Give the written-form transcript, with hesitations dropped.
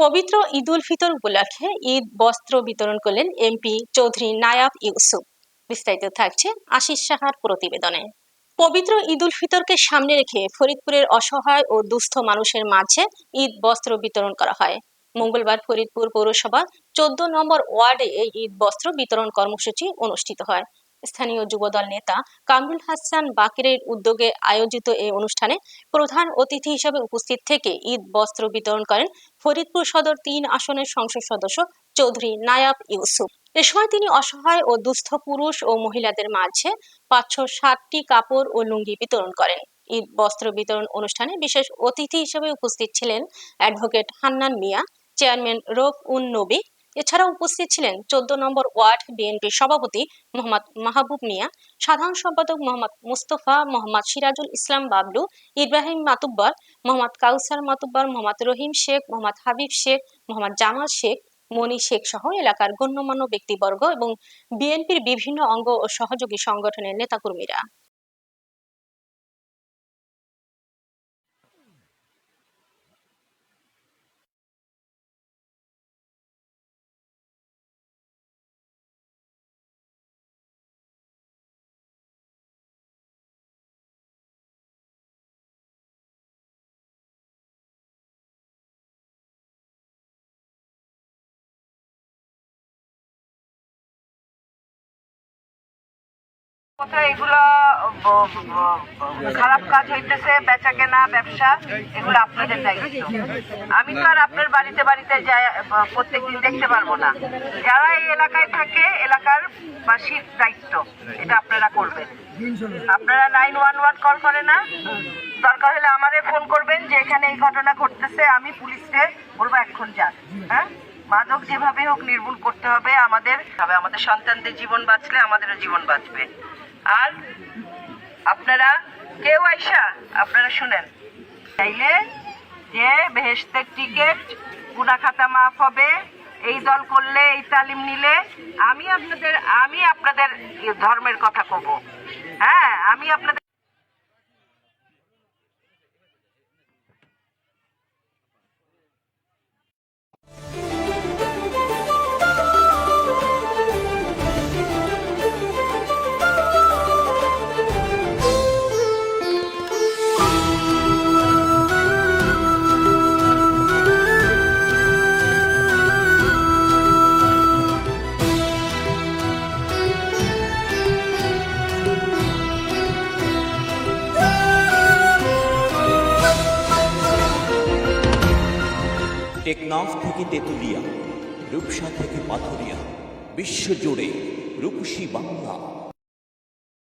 পবিত্র ঈদ উল ফিতর উপলক্ষে ঈদ বস্ত্র বিতরণ করলেন এমপি চৌধুরী নায়াব ইউসুফ। বিস্তারিত থাকছে আশিস সাহার প্রতিবেদনে। পবিত্র ঈদ উল ফিতরকে সামনে রেখে ফরিদপুরের অসহায় ও দুস্থ মানুষের মাঝে ঈদ বস্ত্র বিতরণ করা হয়। মঙ্গলবার ফরিদপুর পৌরসভা 14 নম্বর ওয়ার্ডে এই ঈদ বস্ত্র বিতরণ কর্মসূচি অনুষ্ঠিত হয়। স্থানীয় যুবদল নেতা কামরুল হাসান বাকিরের উদ্যোগে আয়োজিত এই অনুষ্ঠানে প্রধান অতিথি হিসেবে উপস্থিত থেকে ঈদ বস্ত্র বিতরণ করেন ফরিদপুর সদর 3 আসনের সংসদ সদস্য চৌধুরী নায়াব ইউসুফ। এ সময় তিনি অসহায় ও দুস্থ পুরুষ ও মহিলাদের মাঝে 560টি কাপড় ও লুঙ্গি বিতরণ করেন। ঈদ বস্ত্র বিতরণ অনুষ্ঠানে বিশেষ অতিথি হিসেবে উপস্থিত ছিলেন অ্যাডভোকেট হান্নান মিয়া, চেয়ারম্যান রৌফ উন নবী। এছাড়া উপস্থিত ছিলেন 14 নম্বর ওয়ার্ড বিএনপির সভাপতি মোহাম্মদ মাহবুব মিয়া, সাধারণ সম্পাদক মোহাম্মদ মুস্তফা, মোহাম্মদ সিরাজুল ইসলাম বাবলু, ইব্রাহিম মাতুব্বর, মোহাম্মদ কাউসার মাতুব্বর, মোহাম্মদ রহিম শেখ, মোহাম্মদ হাবিব শেখ, মোহাম্মদ জামাল শেখ, মনি শেখ সহ এলাকার গণ্যমান্য ব্যক্তিবর্গ এবং বিএনপির বিভিন্ন অঙ্গ ও সহযোগী সংগঠনের নেতাকর্মীরা। এগুলো খারাপ কাজ হইতেছে, বেচা কেনা ব্যবসা, এগুলো আপনাদের দায়িত্ব। আমি তো আর আপনার বাড়িতে বাড়িতে যাই প্রত্যেকদিন দেখতে পারবো না। যারা এই এলাকায় থাকে, এলাকার বাসীর দায়িত্ব, এটা আপনারা করবেন। আপনারা 911 কল করে না, দরকার হলে আমারে ফোন করবেন যে এখানে এই ঘটনা ঘটতেছে, আমি পুলিশকে বলবো এখন যান। হ্যাঁ, মাদক যেভাবে হোক নির্মূল করতে হবে। আমাদের সন্তানদের জীবন বাঁচলে আমাদেরও জীবন বাঁচবে। আর আপনারা কেউ আইসা আপনারা শুনেন, চাইলে যে বেহেশতের টিকিট, গুনাহ খাতা মাফ হবে, এই দল করলে, এই তালিম নিলে। আমি আপনাদের ধর্মের কথা কব। হ্যাঁ, আমি আপনাদের টেকনাফ থেকে তেতুলিয়া, রূপসা থেকে পাথুরিয়া, বিশ্বজুড়ে রূপসী বাংলা।